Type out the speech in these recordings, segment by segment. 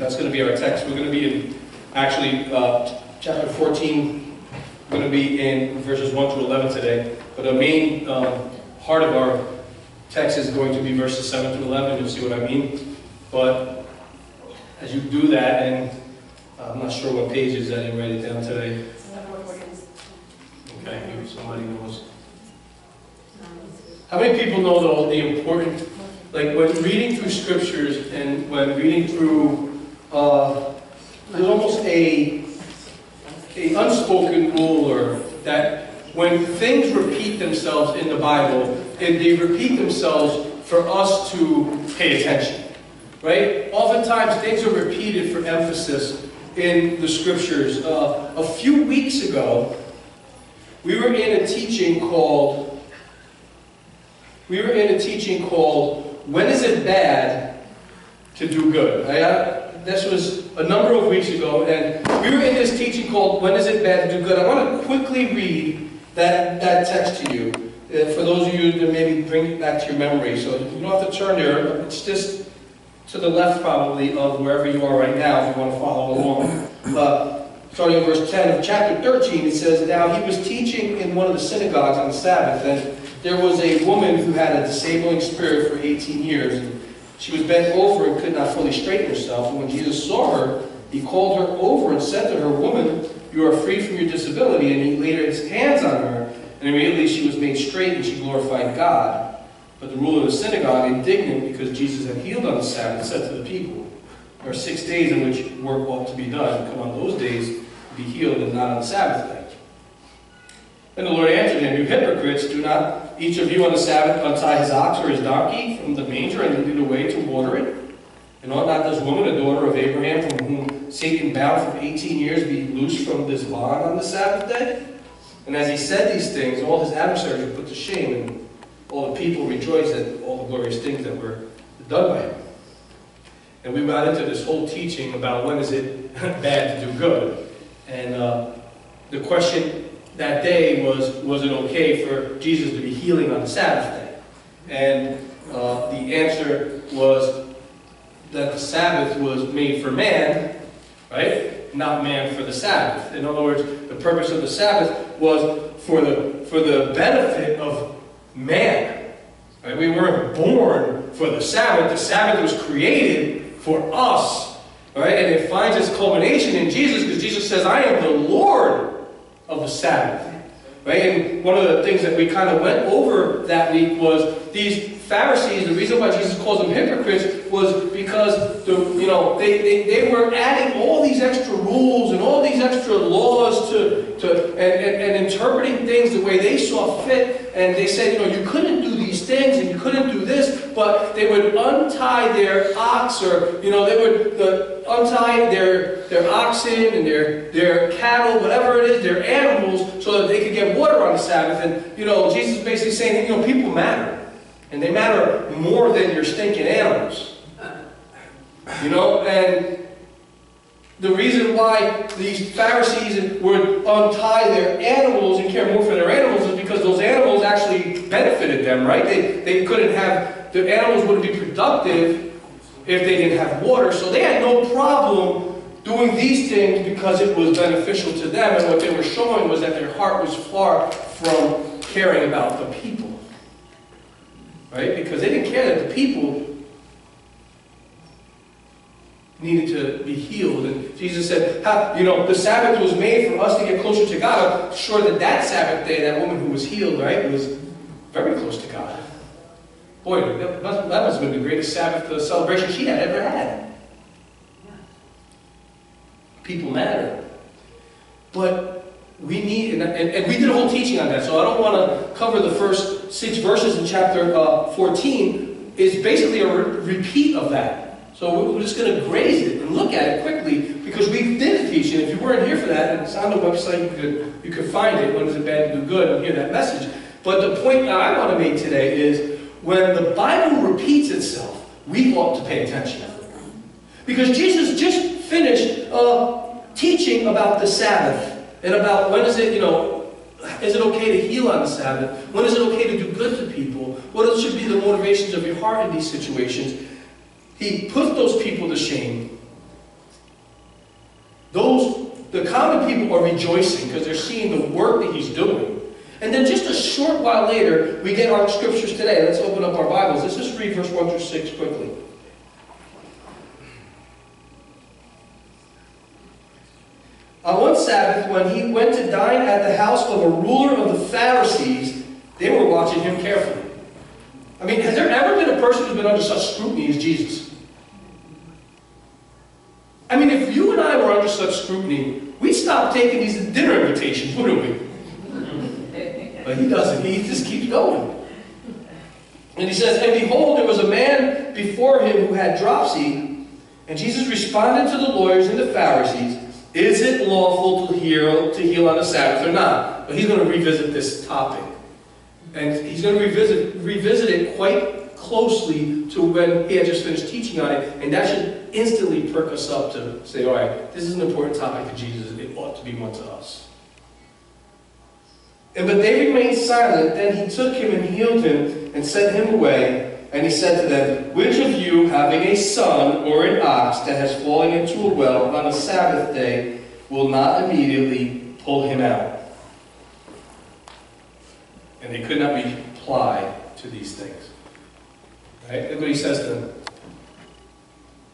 That's going to be our text. We're going to be in, actually, chapter 14. We're going to be in verses 1 to 11 today. But the main part of our text is going to be verses 7 to 11. You'll see what I mean. But as you do that, and I'm not sure what pages I didn't write it down today. Okay, maybe somebody knows. How many people know the important, like when reading through scriptures and when reading through, there's almost a unspoken rule, or that when things repeat themselves in the Bible, they repeat themselves for us to pay attention, right? Oftentimes things are repeated for emphasis in the scriptures. A few weeks ago, we were in a teaching called When Is It Bad to Do Good? This was a number of weeks ago, and we were in this teaching called When Is It Bad to Do Good? I want to quickly read that text to you, for those of you that maybe bring it back to your memory. So you don't have to turn there. It's just to the left probably of wherever you are right now if you want to follow along. Starting in verse 10 of chapter 13, it says, "Now he was teaching in one of the synagogues on the Sabbath, and there was a woman who had a disabling spirit for 18 years. And she was bent over and could not fully straighten herself. And when Jesus saw her, he called her over and said to her, 'Woman, you are free from your disability.' And he laid his hands on her, and immediately she was made straight, and she glorified God. But the ruler of the synagogue, indignant because Jesus had healed on the Sabbath, said to the people, 'There are 6 days in which work ought to be done. Come on those days to be healed, and not on the Sabbath day.' And the Lord answered him, 'You hypocrites, do not each of you on the Sabbath untie his ox or his donkey from the manger and lead it away to water it? And ought not this woman, a daughter of Abraham, from whom Satan bound for 18 years, be loosed from this bond on the Sabbath day?' And as he said these things, all his adversaries were put to shame, and all the people rejoiced at all the glorious things that were done by him." And we got into this whole teaching about when is it bad to do good. And the question that day was it okay for Jesus to be healing on the Sabbath day? And the answer was that the Sabbath was made for man, right? Not man for the Sabbath. In other words, the purpose of the Sabbath was for the benefit of man. Right? We weren't born for the Sabbath. The Sabbath was created for us. Right? And it finds its culmination in Jesus, because Jesus says, "I am the Lord of the Sabbath." Right? And one of the things that we kind of went over that week was these Pharisees. The reason why Jesus calls them hypocrites was because they were adding all these extra rules and all these extra laws and interpreting things the way they saw fit. And they said, you couldn't do these things and you couldn't do this, but they would untie their ox, or they would untie their oxen and their cattle, whatever it is, their animals, so that they could get water on the Sabbath. And Jesus is basically saying, people matter. And they matter more than your stinking animals. And the reason why these Pharisees would untie their animals and care more for their animals is because those animals actually benefited them, right? They couldn't have, the animals wouldn't be productive if they didn't have water. So they had no problem doing these things because it was beneficial to them. And what they were showing was that their heart was far from caring about the people. Right? Because they didn't care that the people needed to be healed. And Jesus said, the Sabbath was made for us to get closer to God. I'm sure that Sabbath day, that woman who was healed, right, was very close to God. Boy, that must have been the greatest Sabbath celebration she had ever had. People matter. But we need, and we did a whole teaching on that, so I don't want to cover the first 6 verses in chapter 14. It's basically a repeat of that. So we're just going to graze it and look at it quickly, because we did a teaching. If you weren't here for that, and it's on the website, you could find it, When Is It Bad to Do Good, and hear that message. But the point that I want to make today is, when the Bible repeats itself, we ought to pay attention. Because Jesus just finished teaching about the Sabbath. And about when is it, is it okay to heal on the Sabbath? When is it okay to do good to people? What should be the motivations of your heart in these situations? He put those people to shame. surrounding people are rejoicing because they're seeing the work that he's doing. And then just a short while later, we get our scriptures today. Let's open up our Bibles. Let's just read verse 1 through 6 quickly. On one Sabbath, when he went to dine at the house of a ruler of the Pharisees, they were watching him carefully. I mean, has there ever been a person who's been under such scrutiny as Jesus? I mean, if you and I were under such scrutiny, we'd stop taking these dinner invitations, wouldn't we? But he doesn't. He just keeps going. And he says, and behold, there was a man before him who had dropsy. And Jesus responded to the lawyers and the Pharisees, is it lawful to heal on the Sabbath or not? But he's going to revisit this topic. And he's going to revisit it quite closely to when he had just finished teaching on it. And that should instantly perk us up to say, all right, this is an important topic to Jesus. It ought to be one to us. But they remained silent. Then he took him and healed him and sent him away. And he said to them, which of you, having a son or an ox that has fallen into a well on a Sabbath day, will not immediately pull him out? And they could not reply to these things. Right? Look what he says to them.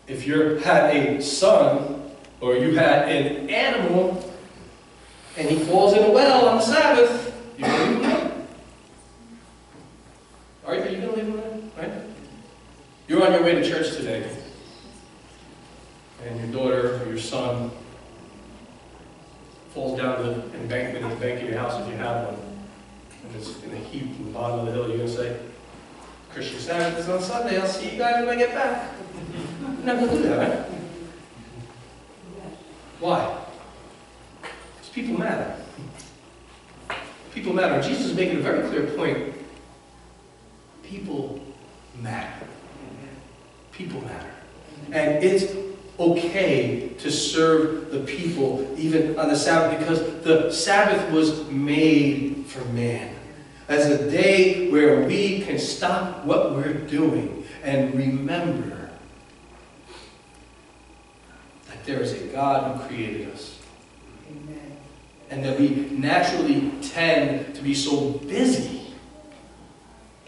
If you had a son, or you had an animal, and he falls in a well on the Sabbath, you're going to leave him alone. Are you going to leave him alone? Right? You're on your way to church today, and your daughter or your son falls down the embankment in the bank of your house if you have one, and it's in a heap in the bottom of the hill. You're going to say, Christian Sabbath is on Sunday, I'll see you guys when I get back. You're not going to do that, right? Why? Because people matter. People matter. Jesus is making a very clear point. People matter. People matter. And it's okay to serve the people even on the Sabbath, because the Sabbath was made for man. As a day where we can stop what we're doing and remember that there is a God who created us. Amen. And that we naturally tend to be so busy,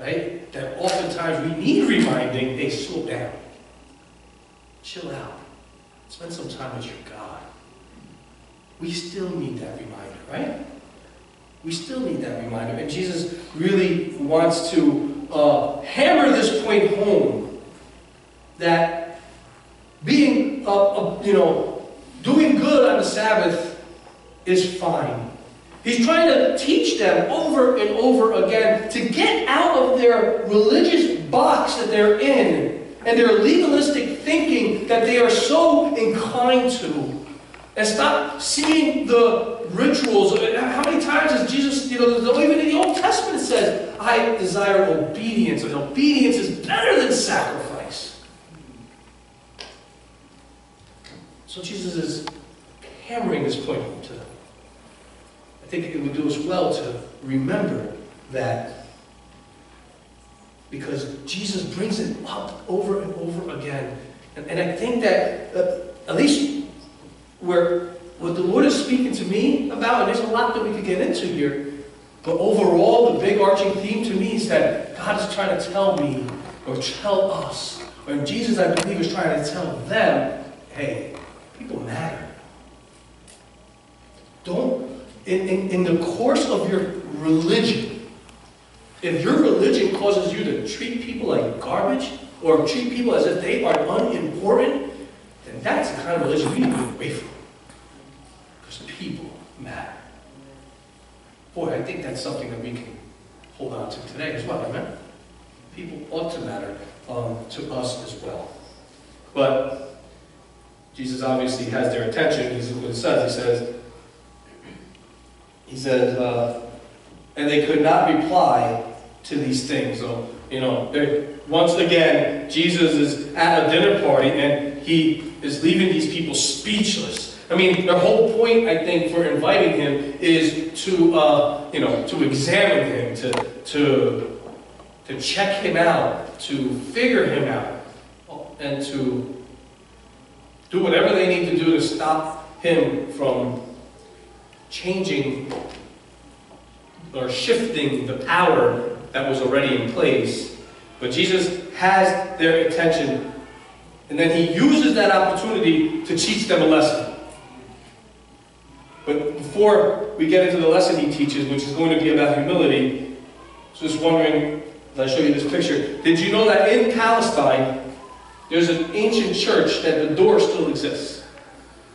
right, that oftentimes we need reminding, hey, slow down. Chill out. Spend some time with your God. We still need that reminder, right? We still need that reminder. And Jesus really wants to hammer this point home, that being, doing good on the Sabbath is fine. He's trying to teach them over and over again to get out of their religious box that they're in and their legalistic thinking that they are so inclined to, and stop seeing the rituals. How many times has Jesus, even in the Old Testament, it says, I desire obedience, and obedience is better than sacrifice. So Jesus is hammering this point home to them. I think it would do us well to remember that, because Jesus brings it up over and over again. And I think that, at least what the Lord is speaking to me about, and there's a lot that we could get into here, but overall, the big arching theme to me is that God is trying to tell me, or tell us, or Jesus, I believe, is trying to tell them, hey, people matter. Don't, in the course of your religion, if your religion causes you to treat people like garbage, or treat people as if they are unimportant, then that's the kind of religion we need to get away from. Because people matter. Boy, I think that's something that we can hold on to today as well, amen? People ought to matter to us as well. But Jesus obviously has their attention. This is what it says. He says, and they could not reply to these things. So, once again, Jesus is at a dinner party and he is leaving these people speechless. I mean, their whole point, I think, for inviting him is to examine him, to check him out, to figure him out, and to do whatever they need to do to stop him from changing or shifting the power that was already in place. But Jesus has their attention, and then he uses that opportunity to teach them a lesson. But before we get into the lesson he teaches, which is going to be about humility, I was just wondering, as I show you this picture, did you know that in Palestine, there's an ancient church that the door still exists?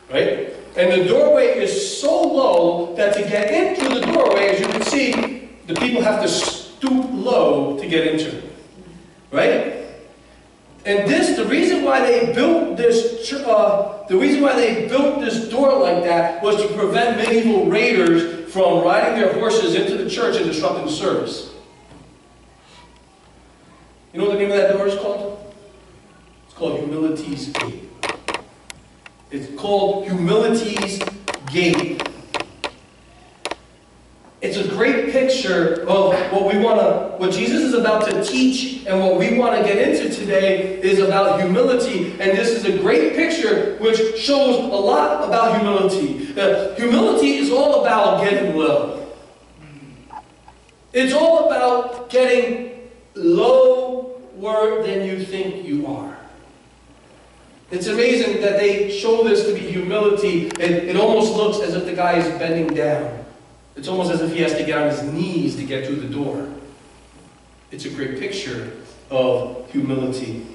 Right? And the doorway is so low that to get into the doorway, as you can see, the people have to stoop low to get into it. Right? And the reason why they built this door like that was to prevent medieval raiders from riding their horses into the church and disrupting the service. You know what the name of that door is called? It's called Humility's Gate. It's called Humility's Gate. It's a great picture of what Jesus is about to teach, and what we want to get into today is about humility. And this is a great picture which shows a lot about humility. Humility is all about getting low. It's all about getting lower than you think you are. It's amazing that they show this to be humility. It almost looks as if the guy is bending down. It's almost as if he has to get on his knees to get through the door. It's a great picture of humility.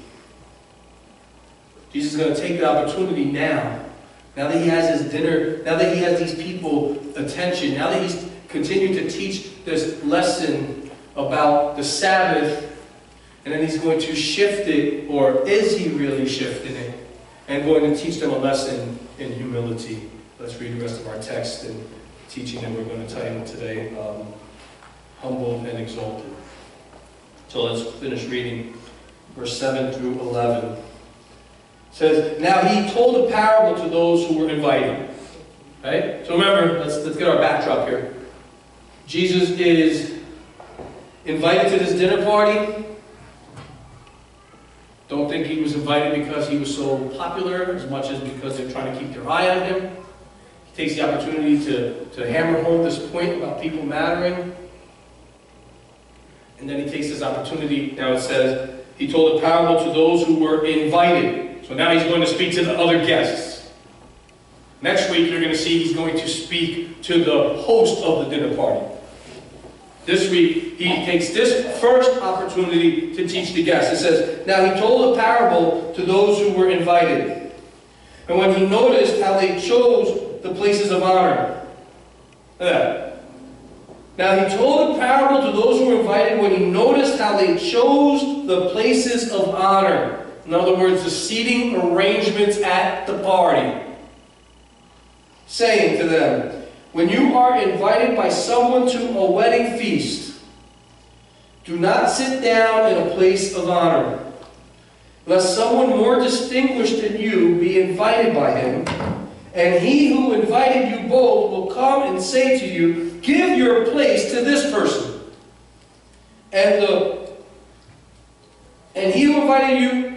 Jesus is going to take the opportunity now that he has his dinner, now that he has these people attention, now that he's continuing to teach this lesson about the Sabbath, and then he's going to shift it, or is he really shifting it, and going to teach them a lesson in humility. Let's read the rest of our text and teaching that we're going to title today, Humble and Exalted. So let's finish reading verse 7 through 11. It says, now he told a parable to those who were invited. Okay? So remember, let's get our backdrop here. Jesus is invited to this dinner party. Don't think he was invited because he was so popular as much as because they're trying to keep their eye on him. He takes the opportunity to hammer home this point about people mattering. And then he takes this opportunity, now it says, he told a parable to those who were invited. So now he's going to speak to the other guests. Next week you're going to see he's going to speak to the host of the dinner party. This week he takes this first opportunity to teach the guests. It says, now he told a parable to those who were invited. And when he noticed how they chose the places of honor. Look at that. Now he told a parable to those who were invited when he noticed how they chose the places of honor. In other words, the seating arrangements at the party. Saying to them, when you are invited by someone to a wedding feast, do not sit down in a place of honor, lest someone more distinguished than you be invited by him. And he who invited you both will come and say to you, give your place to this person. And he who invited you,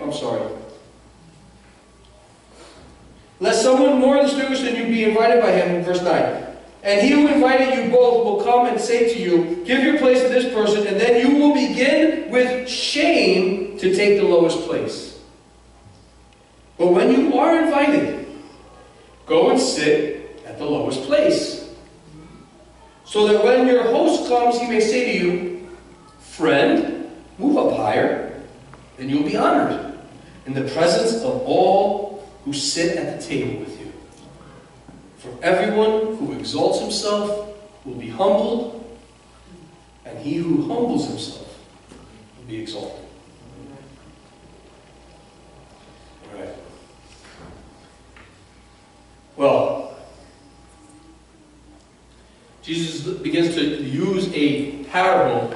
lest someone more distinguished than you be invited by him, verse 9. And he who invited you both will come and say to you, give your place to this person, and then you will begin with shame to take the lowest place. But when you are invited, go and sit at the lowest place, so that when your host comes, he may say to you, friend, move up higher, and you'll be honored in the presence of all who sit at the table with you. For everyone who exalts himself will be humbled, and he who humbles himself will be exalted. All right. Well, Jesus begins to use a parable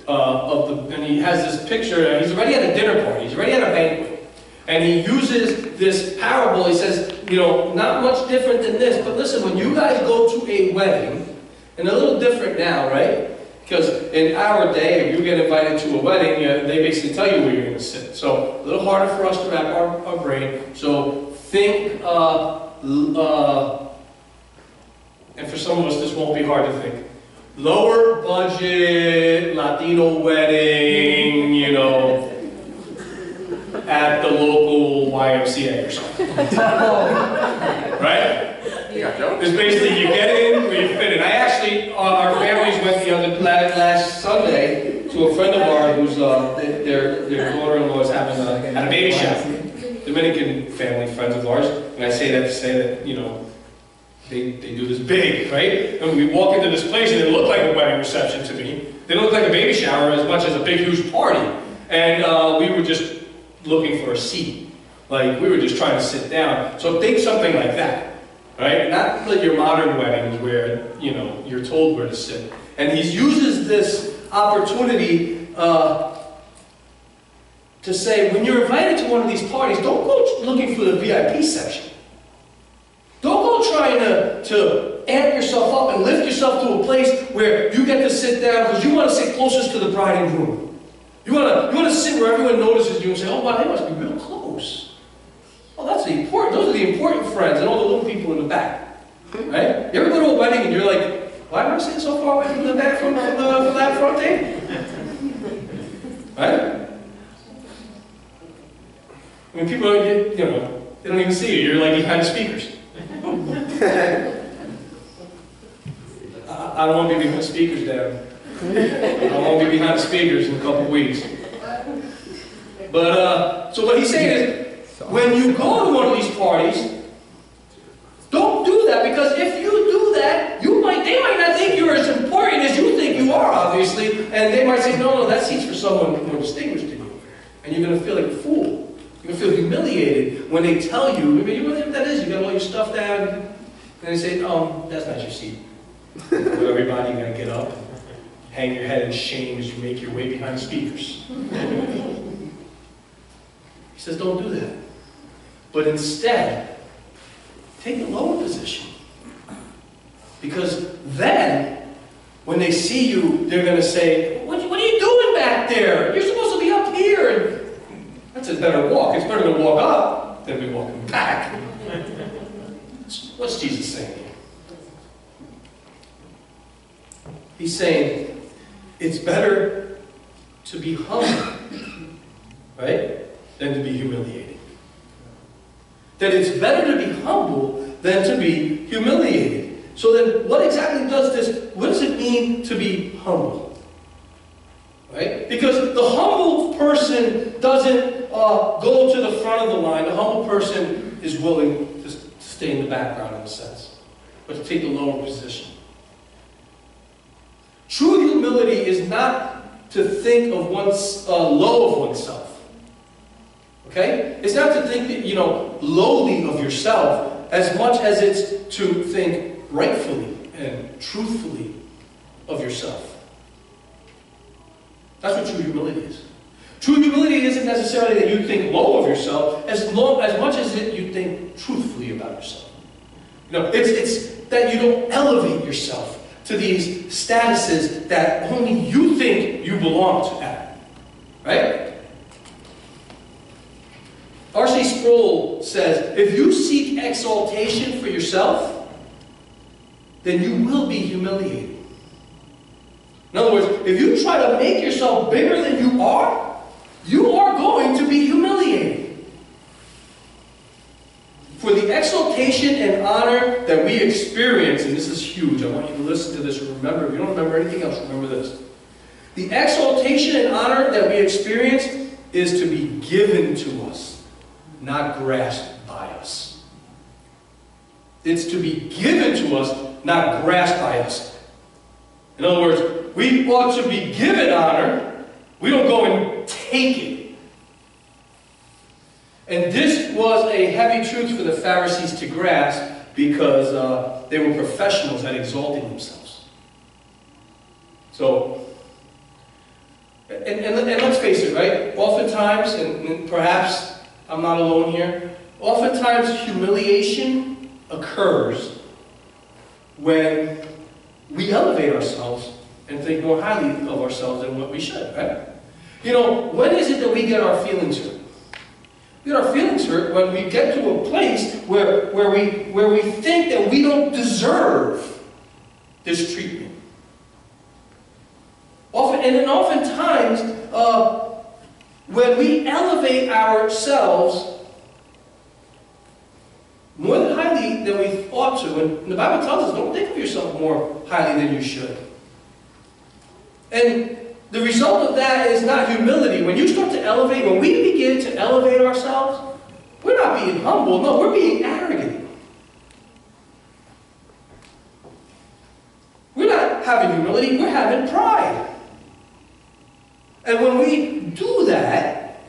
and he has this picture. He's already at a dinner party. He's already at a banquet. And he uses this parable. He says, not much different than this. But listen, when you guys go to a wedding, and a little different now, right? Because in our day, if you get invited to a wedding, they basically tell you where you're going to sit. So a little harder for us to wrap our brain. So think, and for some of us this won't be hard to think. Lower budget, Latino wedding, you know, at the local YMCA or something. Right? It's basically you get in or you fit in. I actually, our families went last Sunday to a friend of ours who's, their daughter-in-law is having a baby shower. Dominican family, friends of ours. And I say that to say that, you know, they do this big, right? And we walk into this place and it looked like a wedding reception to me. They looked like a baby shower as much as a big, huge party. And we were just looking for a seat. Like, we were just trying to sit down. So think something like that, right? Not like your modern weddings where, you know, you're told where to sit. And he uses this opportunity to say, when you're invited to one of these parties, don't go looking for the VIP section. Don't go trying to amp yourself up and lift yourself to a place where you get to sit down because you want to sit closest to the bride and groom. You want to sit where everyone notices you and say, oh wow, they must be real close. Oh, that's the important. Those are the important friends and all the little people in the back. Right? You ever go to a wedding and you're like, why am I sitting so far away from the back from that front table? Right? I mean, people, you know, they don't even see you. You're like behind the speakers. I don't want to be behind the speakers, Dad. I won't be behind the speakers in a couple of weeks. But, so what he's saying is, when you go to one of these parties, don't do that, because if you do that, they might not think you're as important as you think you are, obviously, and they might say, no, that seat's for someone more distinguished than you. And you're going to feel like a fool. You're going to feel humiliated when they tell you, you really know what that is, you got all your stuff down, and they say, oh, that's not your seat. So everybody, you got to get up and hang your head in shame as you make your way behind the speakers. He says, don't do that. But instead, take a lower position. Because then, when they see you, they're going to say, what are you doing back there? You're supposed to be up here. And that's a better walk. It's better to walk up than to be walking back. What's Jesus saying here? He's saying, it's better to be humble, right, than to be humiliated. That it's better to be humble than to be humiliated. So then, what exactly does it mean to be humble? Right? Because the humble person doesn't go to the front of the line. The humble person is willing to stay in the background in a sense, but to take a lower position. True humility is not to think of low of oneself. Okay? It's not to think that, lowly of yourself as much as it's to think rightfully and truthfully of yourself. That's what true humility is. True humility isn't necessarily that you think low of yourself as much as you think truthfully about yourself. It's that you don't elevate yourself to these statuses that only you think you belong to at. Right? R.C. Sproul says, if you seek exaltation for yourself, then you will be humiliated. In other words, if you try to make yourself bigger than you are going to be humiliated. For the exaltation and honor that we experience, and this is huge, I want you to listen to this and remember, if you don't remember anything else, remember this. The exaltation and honor that we experience is to be given to us, not grasped by us. It's to be given to us, not grasped by us. In other words, we ought to be given honor. We don't go and take it. And this was a heavy truth for the Pharisees to grasp because they were professionals at exalting themselves. So, and let's face it, right? Oftentimes, and perhaps I'm not alone here, oftentimes humiliation occurs when we elevate ourselves and think more highly of ourselves than what we should, right? When is it that we get our feelings hurt? We get our feelings hurt when we get to a place where we think that we don't deserve this treatment. Oftentimes, when we elevate ourselves more than highly than we ought to, and the Bible tells us, don't think of yourself more highly than you should. And the result of that is not humility. When you start to elevate, when we begin to elevate ourselves, we're not being humble, no, we're being arrogant. We're not having humility, we're having pride. And when we do that,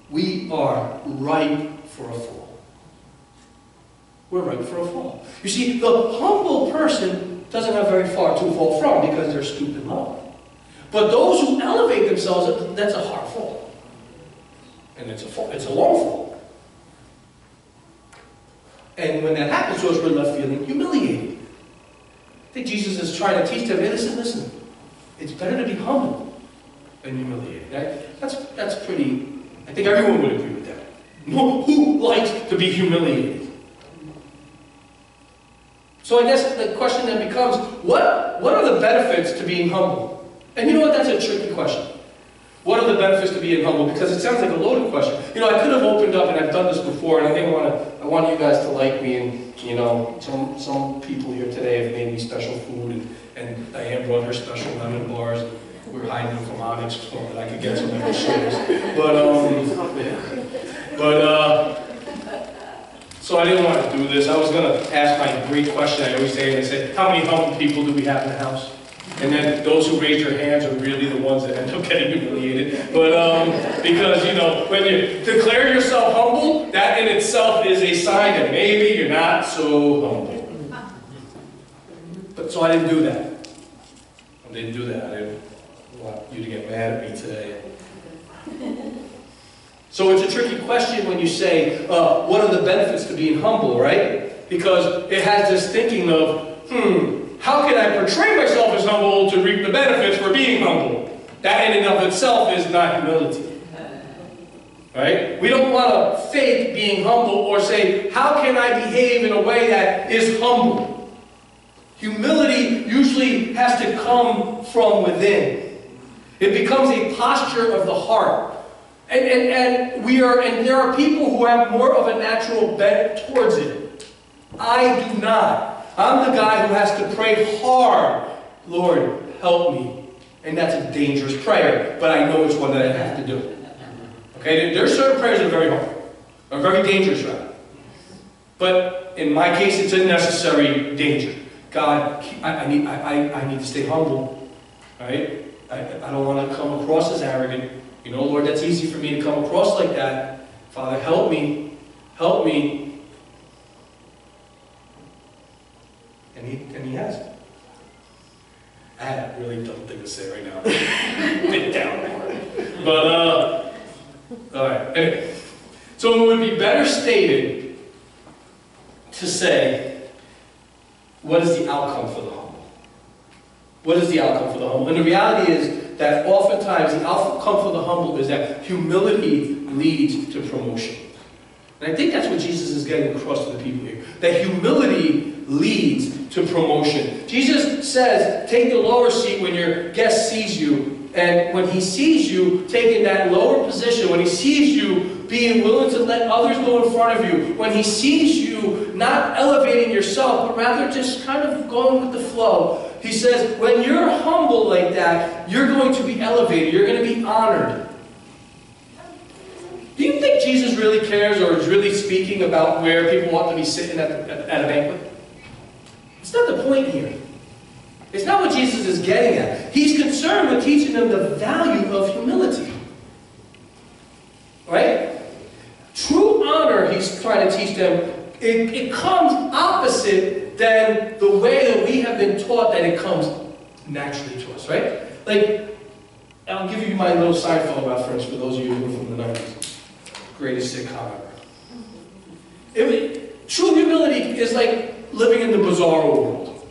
we are ripe for a fall. We're ripe for a fall. You see, the humble person doesn't have very far to fall from because they're stooped low. But those who elevate themselves, that's a hard fall. And it's a long fall. And when that happens to us, we're left feeling humiliated. I think Jesus is trying to teach them, hey, listen. It's better to be humble than humiliated. Right? That's pretty, I think everyone would agree with that. Who likes to be humiliated? So I guess the question then becomes, what are the benefits to being humble? And you know what, that's a tricky question. What are the benefits to being humble? Because it sounds like a loaded question. You know, I could have opened up, and I've done this before, and I want you guys to like me, and you know, some people here today have made me special food, and Diane brought her special lemon bars. We're hiding them from Onyx so that I could get some extra shares. So I didn't want to do this. I was going to ask my great question I always say, and I said, how many humble people do we have in the house? And then those who raise their hands are really the ones that end up getting humiliated. But because, you know, when you declare yourself humble, that in itself is a sign that maybe you're not so humble. But so I didn't do that. I didn't want you to get mad at me today. So it's a tricky question when you say, what are the benefits to being humble, right? Because it has this thinking of, how can I portray myself as humble to reap the benefits for being humble? That in and of itself is not humility. Right? We don't want to fake being humble or say, how can I behave in a way that is humble? Humility usually has to come from within. It becomes a posture of the heart. And there are people who have more of a natural bent towards it. I do not. I'm the guy who has to pray hard. Lord, help me. And that's a dangerous prayer, but I know it's one that I have to do. Okay, there are certain prayers that are very hard, or very dangerous, rather. But in my case, it's a necessary danger. God, I need to stay humble. Right? I don't want to come across as arrogant. You know, Lord, that's easy for me to come across like that. Father, help me. Help me. And he has. I really don't think to say right now. Bit down hard. But, alright. Anyway. So it would be better stated to say, what is the outcome for the humble? What is the outcome for the humble? And the reality is that oftentimes the outcome for the humble is that humility leads to promotion. And I think that's what Jesus is getting across to the people here. That humility leads to promotion. Jesus says, take the lower seat when your guest sees you. And when he sees you taking that lower position, when he sees you being willing to let others go in front of you, when he sees you not elevating yourself, but rather just kind of going with the flow, he says, when you're humble like that, you're going to be elevated. You're going to be honored. Do you think Jesus really cares or is really speaking about where people ought to be sitting at a banquet? It's not the point here. It's not what Jesus is getting at. He's concerned with teaching them the value of humility. Right? True honor, he's trying to teach them, it comes opposite than the way that we have been taught that it comes naturally to us, right? Like, I'll give you my little Seinfeld reference for those of you who are from the 90s. Greatest sitcom ever. True humility is like living in the bizarro world.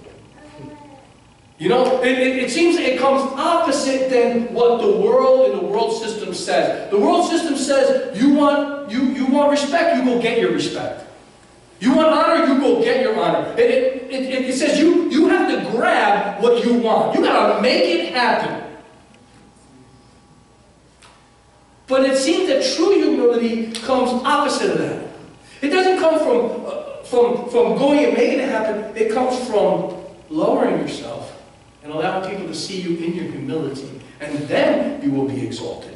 You know, it seems it comes opposite than what the world and the world system says. The world system says you want respect, you go get your respect. You want honor, you go get your honor. It says you have to grab what you want. You got to make it happen. But it seems that true humility comes opposite of that. It doesn't come from going and making it happen. It comes from lowering yourself and allowing people to see you in your humility. And then you will be exalted.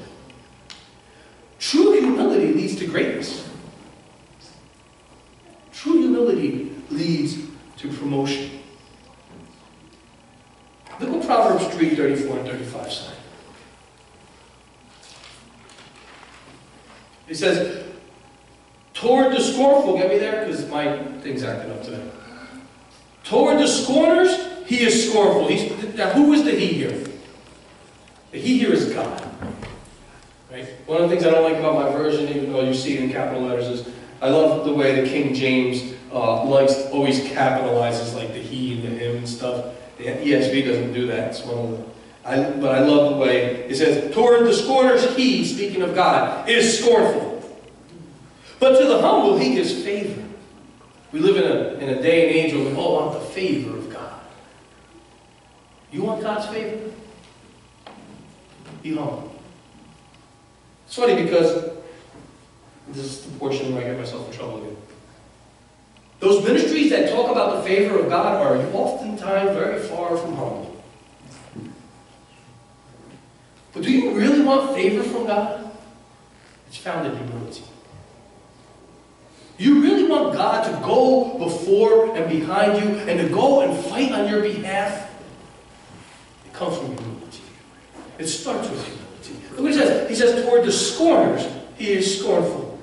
True humility leads to greatness. True humility leads to promotion. Look what Proverbs 3:34 and 35 say. It says, toward the scornful, get me there? Because my thing's acting up today. Toward the scorners, he is scornful. Now, who is the he here? The he here is God. Right? One of the things I don't like about my version, even though you see it in capital letters, is I love the way the King James always capitalizes like the he and the him and stuff. The ESV doesn't do that. It's one of the... But I love the way it says, toward the scorners he, speaking of God, is scornful. But to the humble he gives favor. We live in a day and age where we all want the favor of God. You want God's favor? Be humble. It's funny because this is the portion where I get myself in trouble again. Those ministries that talk about the favor of God are oftentimes very far from humble. But do you really want favor from God? It's found in humility. You really want God to go before and behind you and to go and fight on your behalf? It comes from humility. It starts with humility. Look what he says. He says, toward the scorners, he is scornful.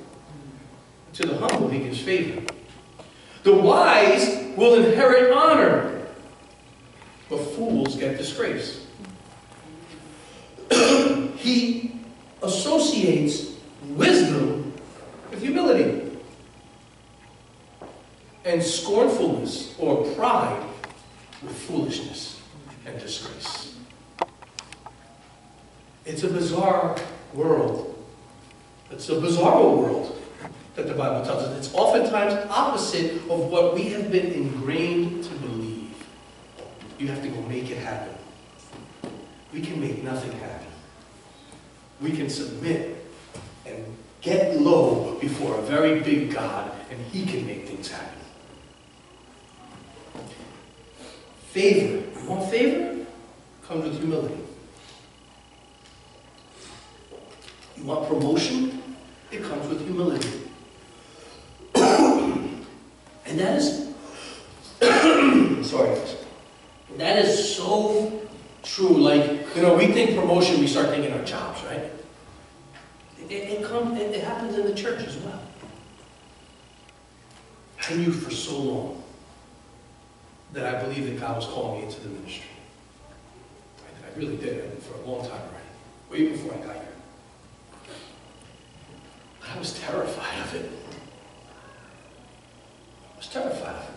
To the humble, he gives favor. The wise will inherit honor, but fools get disgrace. He associates wisdom with humility, and scornfulness or pride with foolishness and disgrace. It's a bizarre world. It's a bizarre world that the Bible tells us. It's oftentimes opposite of what we have been ingrained to believe. You have to go make it happen. We can make nothing happen. We can submit and get low before a very big God, and he can make things happen. Favor. You want favor? Comes with humility. You want promotion? It comes with humility. And that is, sorry, that is so true. Like, we think promotion, we start thinking our jobs, right? It happens in the church as well. I knew for so long that I believed that God was calling me into the ministry. I really did. I did for a long time already, way before I got here. But I was terrified of it. I was terrified of it.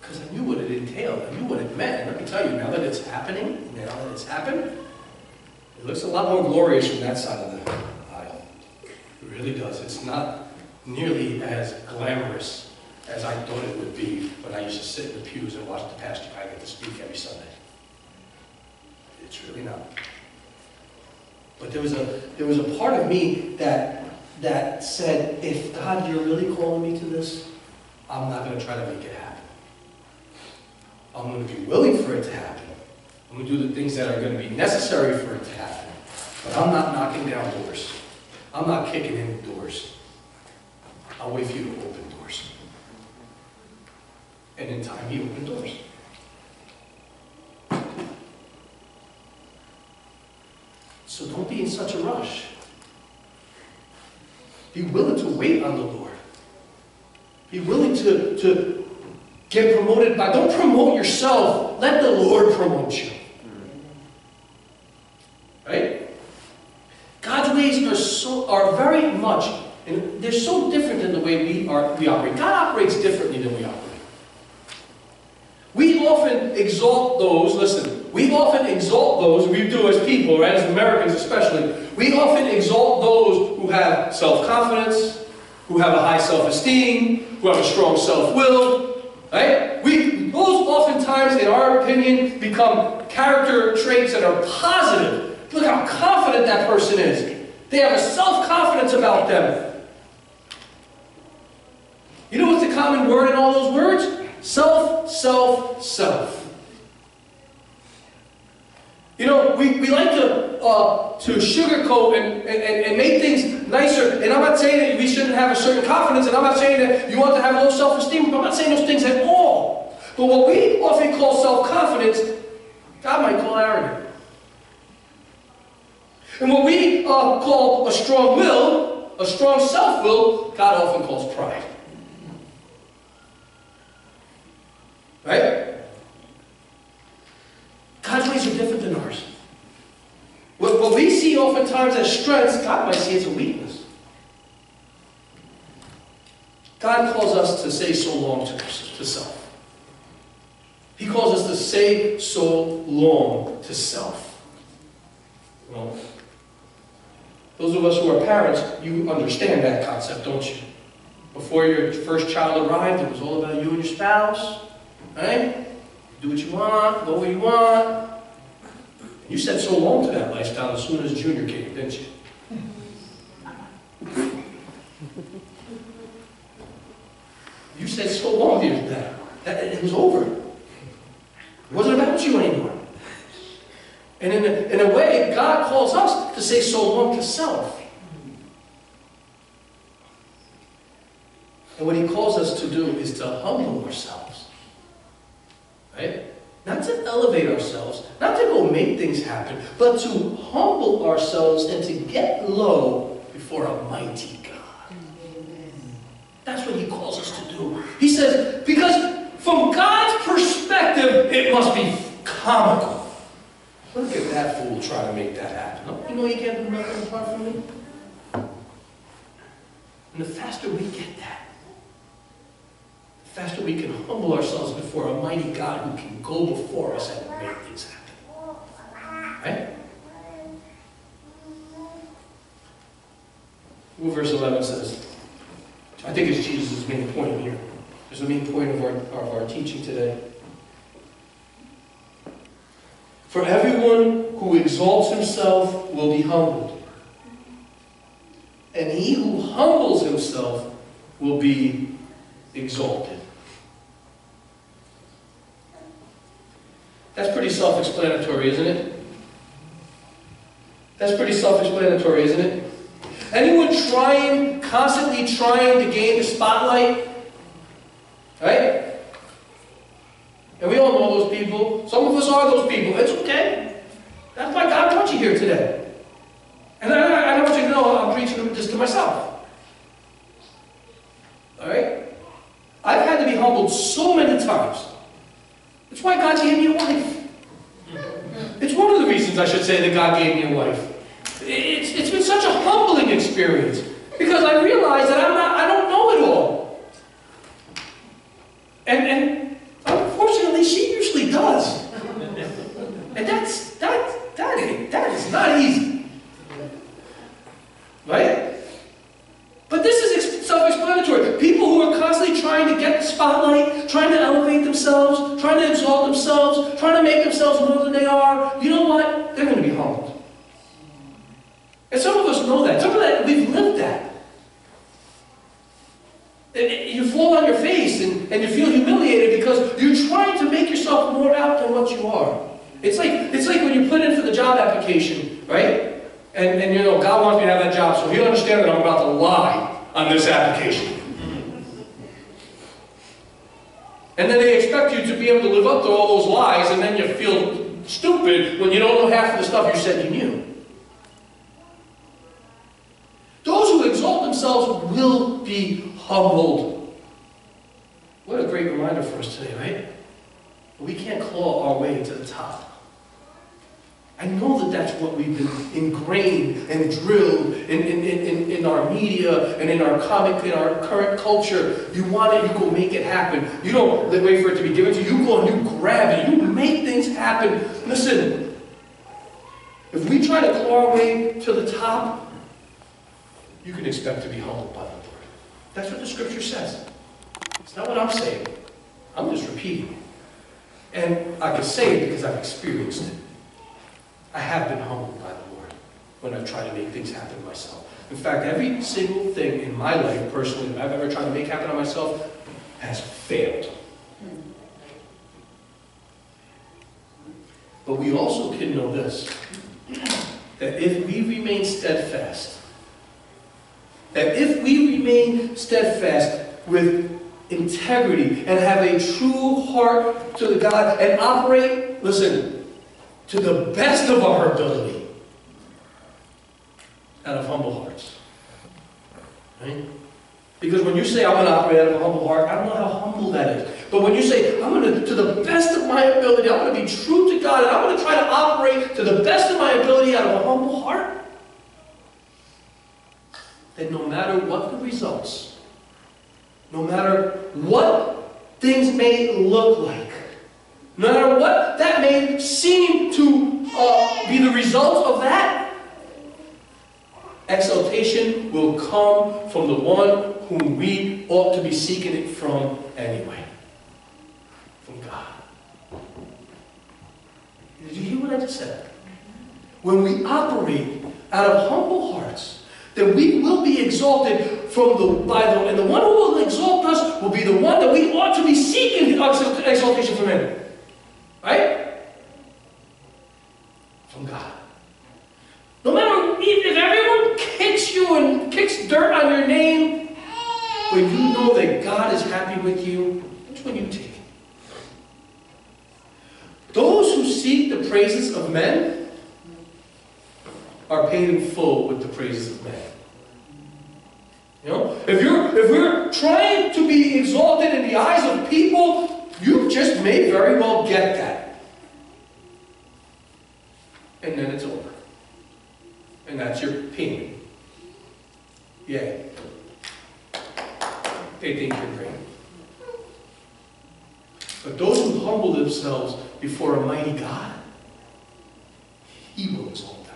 Because I knew what it entailed. I knew what it meant. And let me tell you, now that it's happening, now that it's happened, it looks a lot more glorious from that side of the aisle. It really does. It's not nearly as glamorous as I thought it would be when I used to sit in the pews and watch the pastor guy get to speak every Sunday. It's really not. But there was a part of me that said, if God, you're really calling me to this, I'm not going to try to make it happen. I'm going to be willing for it to happen. I'm going to do the things that are going to be necessary for it to happen. But I'm not knocking down doors. I'm not kicking in doors. I'll wait for you to open doors. And in time, he opened doors. So don't be in such a rush. Be willing to wait on the Lord. Be willing to get promoted by, don't promote yourself. Let the Lord promote you. Right? God's ways are very much, and they're so different than the way we operate. God operates differently than we operate. We often exalt those, listen, we often exalt those, we do as people, right, as Americans especially, we often exalt those who have self-confidence, who have a high self-esteem, who have a strong self-will, right? Those oftentimes, in our opinion, become character traits that are positive. Look how confident that person is. They have a self-confidence about them. You know what's the common word in all those words? Self, self, self. You know, we like to sugarcoat and make things nicer. And I'm not saying that we shouldn't have a certain confidence, and I'm not saying that you ought to have low self-esteem, but I'm not saying those things at all. But what we often call self-confidence, God might call arrogant. And what we call a strong will, a strong self-will, God often calls pride. Right? God's ways are different than ours. What we see oftentimes as strengths, God might see as a weakness. God calls us to say so long to self. He calls us to say so long to self. Well, those of us who are parents, you understand that concept, don't you? Before your first child arrived, it was all about you and your spouse. Right? Do what you want, go where you want. You said so long to that lifestyle as soon as Junior came, didn't you? You said so long to that it was over. It wasn't about you anymore. And in a way, God calls us to say so long to self. And what He calls us to do is to humble ourselves. Right? Not to elevate ourselves, not to go make things happen, but to humble ourselves and to get low before a mighty God. That's what He calls us to do. He says, because from God's perspective, it must be comical. Look at that fool trying to make that happen. You know you can't do nothing apart from me? And the faster we get that, the faster we can humble ourselves before a mighty God who can go before us and make things happen. Right? What verse 11 says, I think it's Jesus' main point here. It's the main point of our teaching today. For everyone who exalts himself will be humbled, and he who humbles himself will be exalted. That's pretty self-explanatory, isn't it? That's pretty self-explanatory, isn't it? Anyone constantly trying to gain the spotlight? Right? And we all know those people. Some of us are those people. It's okay. That's why God brought you here today. And I want you to know I'm preaching this to myself. Alright? I've had to be humbled so many times. That's why God gave me a wife. It's one of the reasons, I should say, that God gave me a wife. It's been such a humbling experience. Because I realize that I don't know it all. And unfortunately, she usually does. And that is not easy. Right? But this is self-explanatory. People who are constantly trying to get the spotlight, trying to elevate themselves, trying to exalt themselves, trying to make themselves more than they are, you know what? They're going to be humbled. And some of us know that. Some of that, we've lived that. You fall on your face and you feel humiliated because you're trying to make yourself more out than what you are. It's like when you put in for the job application, right? And you know, God wants me to have that job, so He'll understand that I'm about to lie on this application. And then they expect you to be able to live up to all those lies, and then you feel stupid when you don't know half of the stuff you said you knew. Those who exalt themselves will be humbled. What a great reminder for us today, right? We can't claw our way to the top. I know that that's what we've been ingrained and drilled in our media and in our current culture. You want it, you go make it happen. You don't wait for it to be given to you. You go and you grab it. You make things happen. Listen, if we try to claw our way to the top, you can expect to be humbled by the Lord. That's what the scripture says. It's not what I'm saying. I'm just repeating. And I can say it because I've experienced it. I have been humbled by the Lord when I've tried to make things happen myself. In fact, every single thing in my life, personally, that I've ever tried to make happen on myself has failed. But we also can know this, that if we remain steadfast, with integrity and have a true heart to the God and operate, listen, to the best of our ability, out of humble hearts. Right? Because when you say, I'm going to operate out of a humble heart, I don't know how humble that is. But when you say, I'm going to the best of my ability, I'm going to be true to God, and I'm going to try to operate to the best of my ability out of a humble heart, then no matter what the results, no matter what things may look like, no matter what that may seem to be the result of that, exaltation will come from the one whom we ought to be seeking it from anyway. From God. Did you hear what I just said? When we operate out of humble hearts, then we will be exalted and the one who will exalt us will be the one that we ought to be seeking exaltation from him. Right? From God. No matter if everyone kicks you and kicks dirt on your name, but you know that God is happy with you, which one you take? Those who seek the praises of men are paid in full with the praises of men. You know, if we're trying to be exalted in the eyes of people, you just may very well get that. And then it's over. And that's your payment. Yay. They think you're great. But those who humble themselves before a mighty God, He will exalt them.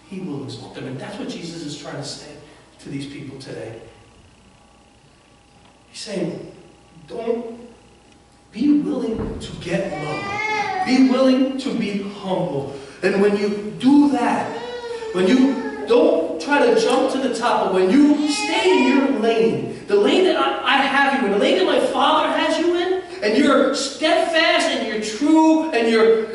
He will exalt them. And that's what Jesus is trying to say to these people today. He's saying, don't be willing to get low. Be willing to be humble. And when you do that, when you don't try to jump to the top, but when you stay in your lane, the lane that I have you in, the lane that my Father has you in, and you're steadfast and you're true and you're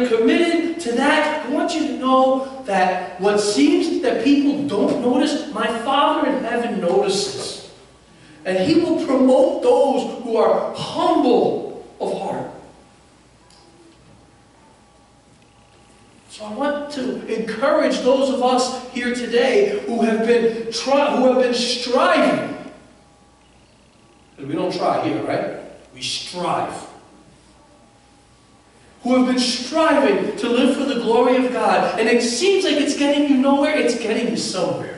committed to that, I want you to know that what seems that people don't notice, my Father in heaven notices. And He will promote those who are humble of heart. So I want to encourage those of us here today who have been striving. And we don't try here, right? We strive. Who have been striving to live for the glory of God. And it seems like it's getting you nowhere, it's getting you somewhere.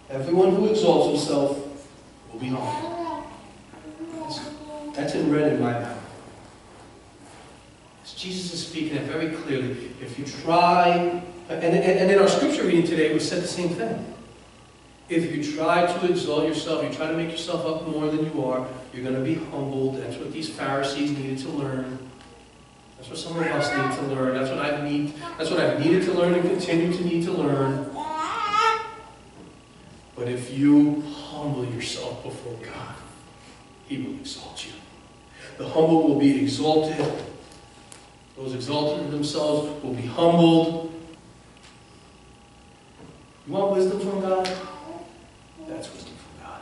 Everyone who exalts himself will be humbled. That's in red in my Bible. Jesus is speaking it very clearly. If you try, and in our scripture reading today, it was said the same thing. If you try to exalt yourself, you try to make yourself up more than you are, you're going to be humbled. That's what these Pharisees needed to learn. That's what some of us need to learn. That's what I've needed to learn and continue to need to learn. But if you humble yourself before God, He will exalt you. The humble will be exalted. Those exalted in themselves will be humbled. You want wisdom from God? That's wisdom from God.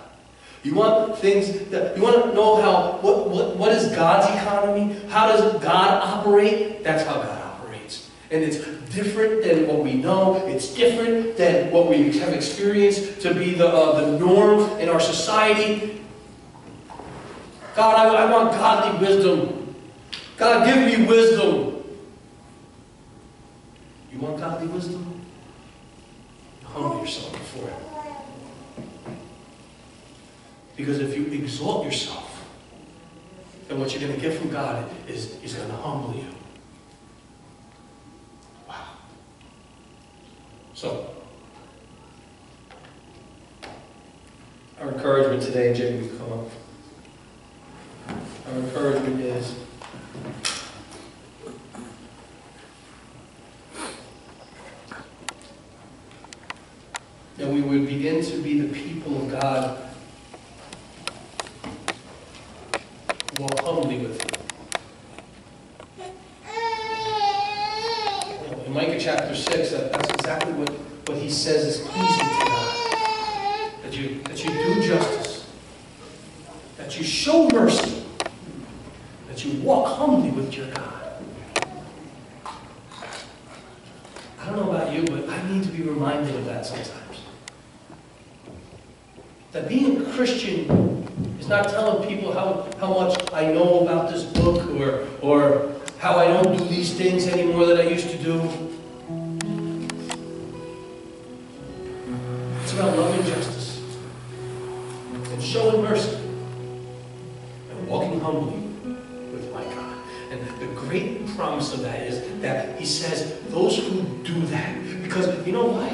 You want you want to know what is God's economy? How does God operate? That's how God operates. And it's different than what we know. It's different than what we have experienced to be the norm in our society. God, I want godly wisdom. God, give me wisdom. You want godly wisdom? Humble yourself before Him. Because if you exalt yourself, then what you're going to get from God is He's going to humble you. Wow. So, our encouragement today, Jake, we come up. Our encouragement is that we would begin to be the people of God who walk humbly with Him. In Micah chapter 6, that's exactly what He says is pleasing to God. That you do justice, that you show mercy, that you walk humbly with your God. I don't know about you, but I need to be reminded of that sometimes. That being a Christian is not telling people how much I know about this book or how I don't do these things anymore that I used to do. It's about loving justice and showing mercy and walking humbly with my God. And the great promise of that is that He says, those who do that, because you know why?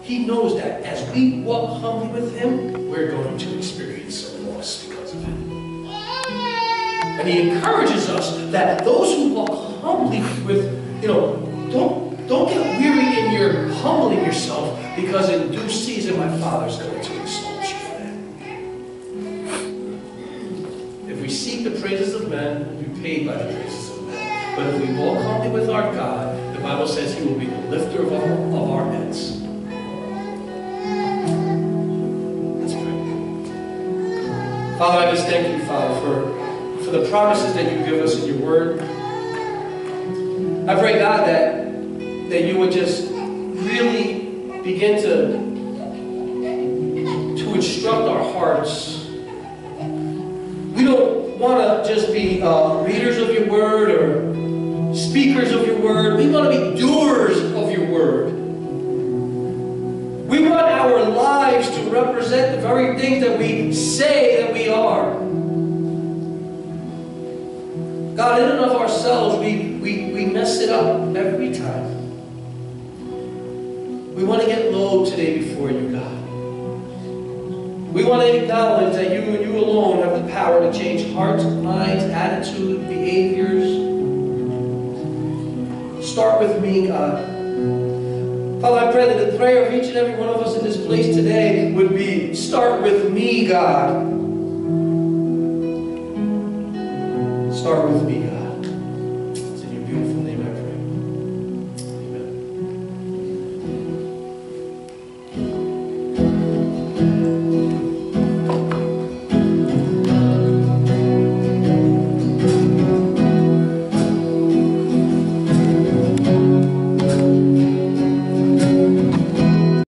He knows that as we walk humbly with Him, we're going to experience some loss because of it. And He encourages us that those who walk humbly with, don't get weary in your humbling yourself, because in due season my Father's going to exalt you for that. If we seek the praises of men, we'll be paid by the praises of men. But if we walk humbly with our God, the Bible says He will be the lifter of our heads. Father, I just thank You, Father, for the promises that You give us in Your Word. I pray, God, that You would just really begin to instruct our hearts. We don't want to just be readers of Your Word or speakers of Your Word. We want to be doers of Your Word. We want our lives to represent the very things that we say that we are. God, in and of ourselves, we mess it up every time. We want to get low today before You, God. We want to acknowledge that You and You alone have the power to change hearts, minds, attitude, behaviors. Start with me, God. Father, I pray that the prayer of each and every one of us in this place today would be, start with me, God. Start with me, God.